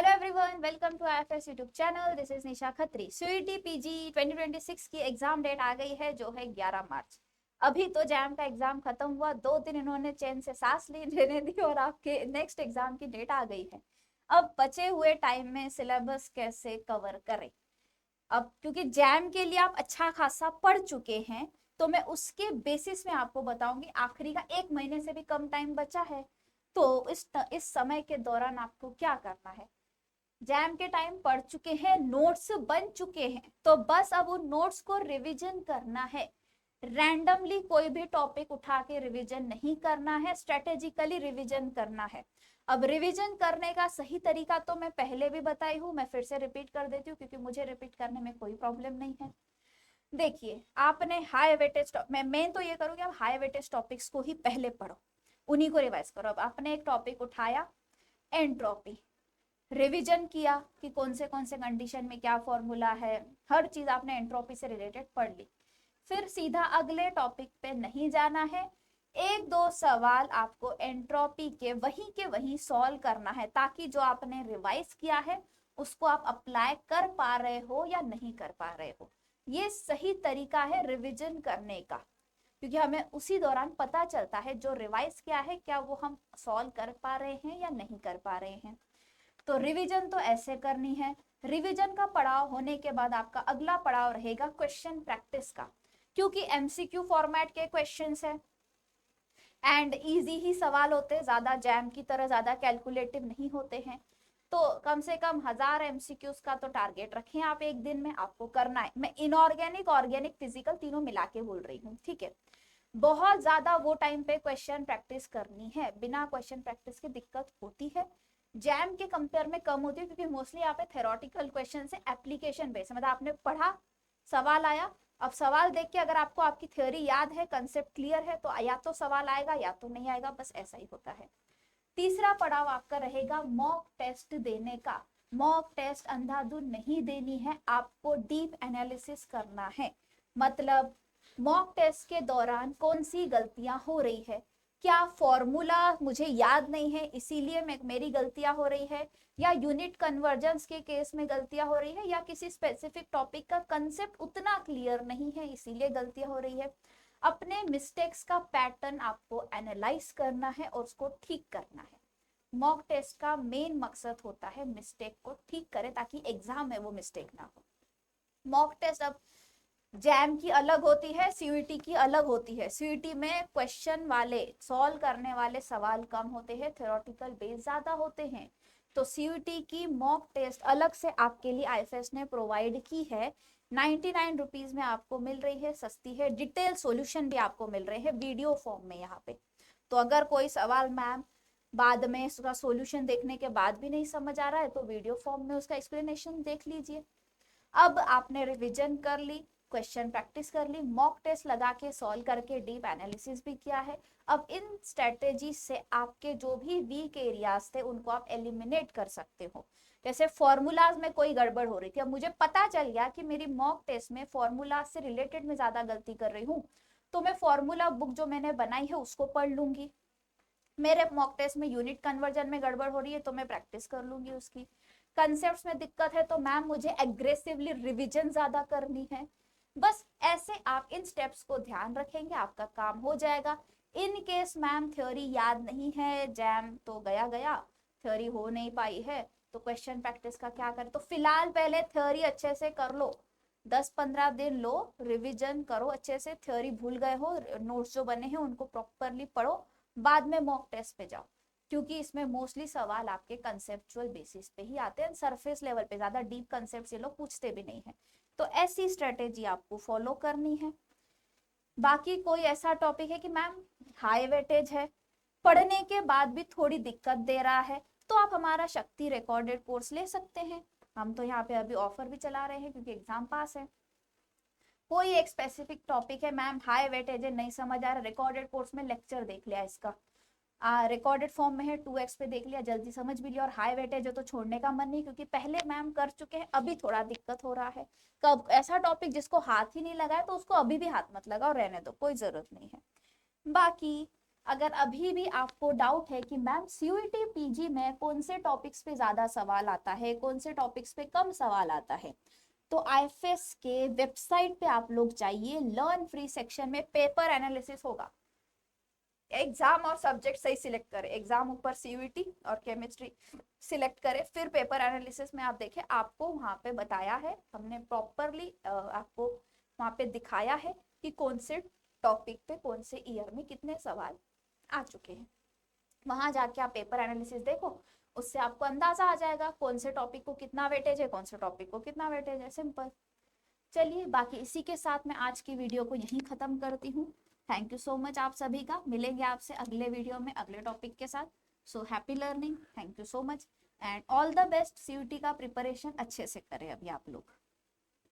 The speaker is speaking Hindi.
Hello everyone, welcome to IFS YouTube channel. This is Nisha Khatri. CET PG 2026 की एग्जाम डेट आ गई है, जो है 11 मार्च। अभी तो जैम का एग्जाम खत्म हुआ, 2 दिन इन्होंने चैन से सांस लेने दी और आपके नेक्स्ट एग्जाम की डेट आ गई है। अब बचे हुए टाइम में सिलेबस कैसे कवर करें? अब क्योंकि जैम के लिए आप अच्छा खासा पढ़ चुके हैं, तो मैं उसके बेसिस में आपको बताऊंगी। आखिरी का 1 महीने से भी कम टाइम बचा है, तो इस समय के दौरान आपको क्या करना है। जैम के टाइम पढ़ चुके हैं, नोट्स बन चुके हैं, तो बस अब उन नोट्स को रिवीजन करना है। रैंडमली कोई भी टॉपिक उठा के रिवीजन नहीं करना है, स्ट्रेटेजिकली रिवीजन करना है। अब रिवीजन करने का सही तरीका तो मैं पहले भी बताई हूँ, मैं फिर से रिपीट कर देती हूँ क्योंकि मुझे रिपीट करने में कोई प्रॉब्लम नहीं है। देखिए, आपने हाई वेटेज, मैं मेन तो ये करूँगी, आप हाई वेटेज टॉपिक्स को ही पहले पढ़ो, उन्हीं को रिवाइज करो। अब आपने एक टॉपिक उठाया, एंट्रोपी, रिवीजन किया कि कौन से कंडीशन में क्या फॉर्मूला है, हर चीज आपने एंट्रोपी से रिलेटेड पढ़ ली। फिर सीधा अगले टॉपिक पे नहीं जाना है, 1-2 सवाल आपको एंट्रोपी के वही सॉल्व करना है, ताकि जो आपने रिवाइज किया है उसको आप अप्लाई कर पा रहे हो या नहीं कर पा रहे हो। ये सही तरीका है रिवीजन करने का, क्योंकि हमें उसी दौरान पता चलता है जो रिवाइज किया है क्या वो हम सॉल्व कर पा रहे हैं या नहीं कर पा रहे हैं। तो रिवीजन तो ऐसे करनी है। रिवीजन का पड़ाव होने के बाद आपका अगला पड़ाव रहेगा क्वेश्चन प्रैक्टिस का, क्योंकि एमसीक्यू फॉर्मेट के क्वेश्चंस है एंड इजी ही सवाल होते हैं, ज्यादा जैम की तरह ज्यादा कैलकुलेटिव नहीं होते हैं। तो कम से कम 1000 एमसीक्यूज का तो टारगेट रखें आप, एक दिन में आपको करना है। मैं इनऑर्गेनिक, ऑर्गेनिक, फिजिकल तीनों मिला के बोल रही हूँ, ठीक है। बहुत ज्यादा वो टाइम पे क्वेश्चन प्रैक्टिस करनी है, बिना क्वेश्चन प्रैक्टिस की दिक्कत होती है। जैम के कंपेयर में कम होती है, क्योंकि मोस्टली यहाँ पे थेरोटिकल क्वेश्चन से एप्लीकेशन बेस, मतलब आपने पढ़ा, सवाल आया, अब सवाल देख के अगर आपको आपकी थ्योरी याद है, कंसेप्ट क्लियर है, तो या तो सवाल आएगा या तो नहीं आएगा, बस ऐसा ही होता है। तीसरा पड़ाव आपका रहेगा मॉक टेस्ट देने का। मॉक टेस्ट अंधाधुंध नहीं देनी है, आपको डीप एनालिसिस करना है। मतलब मॉक टेस्ट के दौरान कौन सी गलतियां हो रही है, क्या फॉर्मूला मुझे याद नहीं है इसीलिए मेरी गलतियां हो रही है, या यूनिट कन्वर्जेंस के केस में गलतियां हो रही है, या किसी स्पेसिफिक टॉपिक का कंसेप्ट उतना क्लियर नहीं है इसीलिए गलतियां हो रही है। अपने मिस्टेक्स का पैटर्न आपको एनालाइज करना है और उसको ठीक करना है। मॉक टेस्ट का मेन मकसद होता है मिस्टेक को ठीक करें, ताकि एग्जाम में वो मिस्टेक ना हो। मॉक टेस्ट अब जैम की अलग होती है, सीयूईटी की अलग होती है। सीयूईटी में क्वेश्चन वाले, सॉल्व करने वाले सवाल कम होते हैं, थ्योरेटिकल बेस ज्यादा होते हैं। तो सीयूईटी की मॉक टेस्ट अलग से आपके लिए आईएफएस ने प्रोवाइड की है। 99 रुपीज में आपको मिल रही है, सस्ती है। डिटेल सॉल्यूशन भी आपको मिल रहे हैं वीडियो फॉर्म में यहाँ पे। तो अगर कोई सवाल मैम बाद में उसका सॉल्यूशन देखने के बाद भी नहीं समझ आ रहा है, तो वीडियो फॉर्म में उसका एक्सप्लेनेशन देख लीजिए। अब आपने रिवीजन कर ली, क्वेश्चन प्रैक्टिस कर ली, मॉक टेस्ट लगा के सॉल्व करके डीप एनालिसिस भी किया है। अब इन स्ट्रेटेजी से आपके जो भी वीक एरियाज थे उनको आप एलिमिनेट कर सकते हो। जैसे फॉर्मूलाज में कोई गड़बड़ हो रही थी, अब मुझे पता चल गया कि मेरी मॉक टेस्ट में फॉर्मूलाज से रिलेटेड में ज्यादा गलती कर रही हूँ, तो मैं फॉर्मूला बुक जो मैंने बनाई है उसको पढ़ लूंगी। मेरे मॉक टेस्ट में यूनिट कन्वर्जन में गड़बड़ हो रही है तो मैं प्रैक्टिस कर लूंगी उसकी। कंसेप्ट्स में दिक्कत है तो मैम मुझे एग्रेसिवली रिवीजन ज्यादा करनी है। बस ऐसे आप इन स्टेप्स को ध्यान रखेंगे, आपका काम हो जाएगा। इन केस मैम थ्योरी याद नहीं है, जैम तो गया गया, थ्योरी हो नहीं पाई है, तो क्वेश्चन प्रैक्टिस का क्या करें? तो फिलहाल पहले थ्योरी अच्छे से कर लो, 10-15 दिन लो, रिवीजन करो अच्छे से। थ्योरी भूल गए हो, नोट्स जो बने हैं उनको प्रॉपरली पढ़ो, बाद में मॉक टेस्ट पे जाओ, क्योंकि इसमें मोस्टली सवाल आपके कंसेप्चुअल बेसिस पे ही आते हैं, सरफेस लेवल पे, ज्यादा डीप कंसेप्ट ये लोग पूछते भी नहीं है। तो ऐसी स्ट्रेटेजी आपको फॉलो करनी है। बाकी कोई ऐसा टॉपिक है कि मैम हाई वेटेज है, पढ़ने के बाद भी थोड़ी दिक्कत दे रहा है, तो आप हमारा शक्ति रिकॉर्डेड कोर्स ले सकते हैं। हम तो यहाँ पे अभी ऑफर भी चला रहे हैं क्योंकि एग्जाम पास है। कोई एक स्पेसिफिक टॉपिक है मैम हाई वेटेज है, नहीं समझ आ रहा, रिकॉर्डेड कोर्स में लेक्चर देख लिया इसका, रिकॉर्डेड फॉर्म में है, 2x पे देख लिया, जल्दी समझ भी लिया, और हाई वेटेज है तो छोड़ने का मन नहीं, क्योंकि पहले मैम कर चुके हैं, अभी थोड़ा दिक्कत हो रहा है। कब ऐसा टॉपिक जिसको हाथ ही नहीं लगा है तो उसको अभी भी हाथ मत लगाओ, रहने दो, कोई जरूरत नहीं है। बाकी अगर अभी भी आपको डाउट है कि मैम सीयूईटी पीजी में कौन से टॉपिक्स पे ज्यादा सवाल आता है, कौन से टॉपिक्स पे कम सवाल आता है, तो आईएफएस के वेबसाइट पे आप लोग जाइए, लर्न फ्री सेक्शन में पेपर एनालिसिस होगा। एग्जाम और सब्जेक्ट सही सिलेक्ट करें, एग्जाम ऊपर सीयूईटी और केमिस्ट्री सिलेक्ट करें, फिर पेपर एनालिसिस में आप देखें, आपको वहां पे बताया है, हमने प्रॉपरली आपको वहां पे दिखाया है कि कौन से टॉपिक पे कौन से ईयर में कितने सवाल आ चुके हैं। वहां जाके आप पेपर एनालिसिस देखो, उससे आपको अंदाजा आ जाएगा कौन से टॉपिक को कितना वेटेज है, कौन से टॉपिक को कितना वेटेज है, सिंपल। चलिए, बाकी इसी के साथ मैं आज की वीडियो को यहीं खत्म करती हूँ। थैंक यू सो मच आप सभी का, मिलेंगे आपसे अगले वीडियो में अगले टॉपिक के साथ। So happy learning, thank you so much and all the best. CUET का प्रिपरेशन अच्छे से करें अभी आप लोग।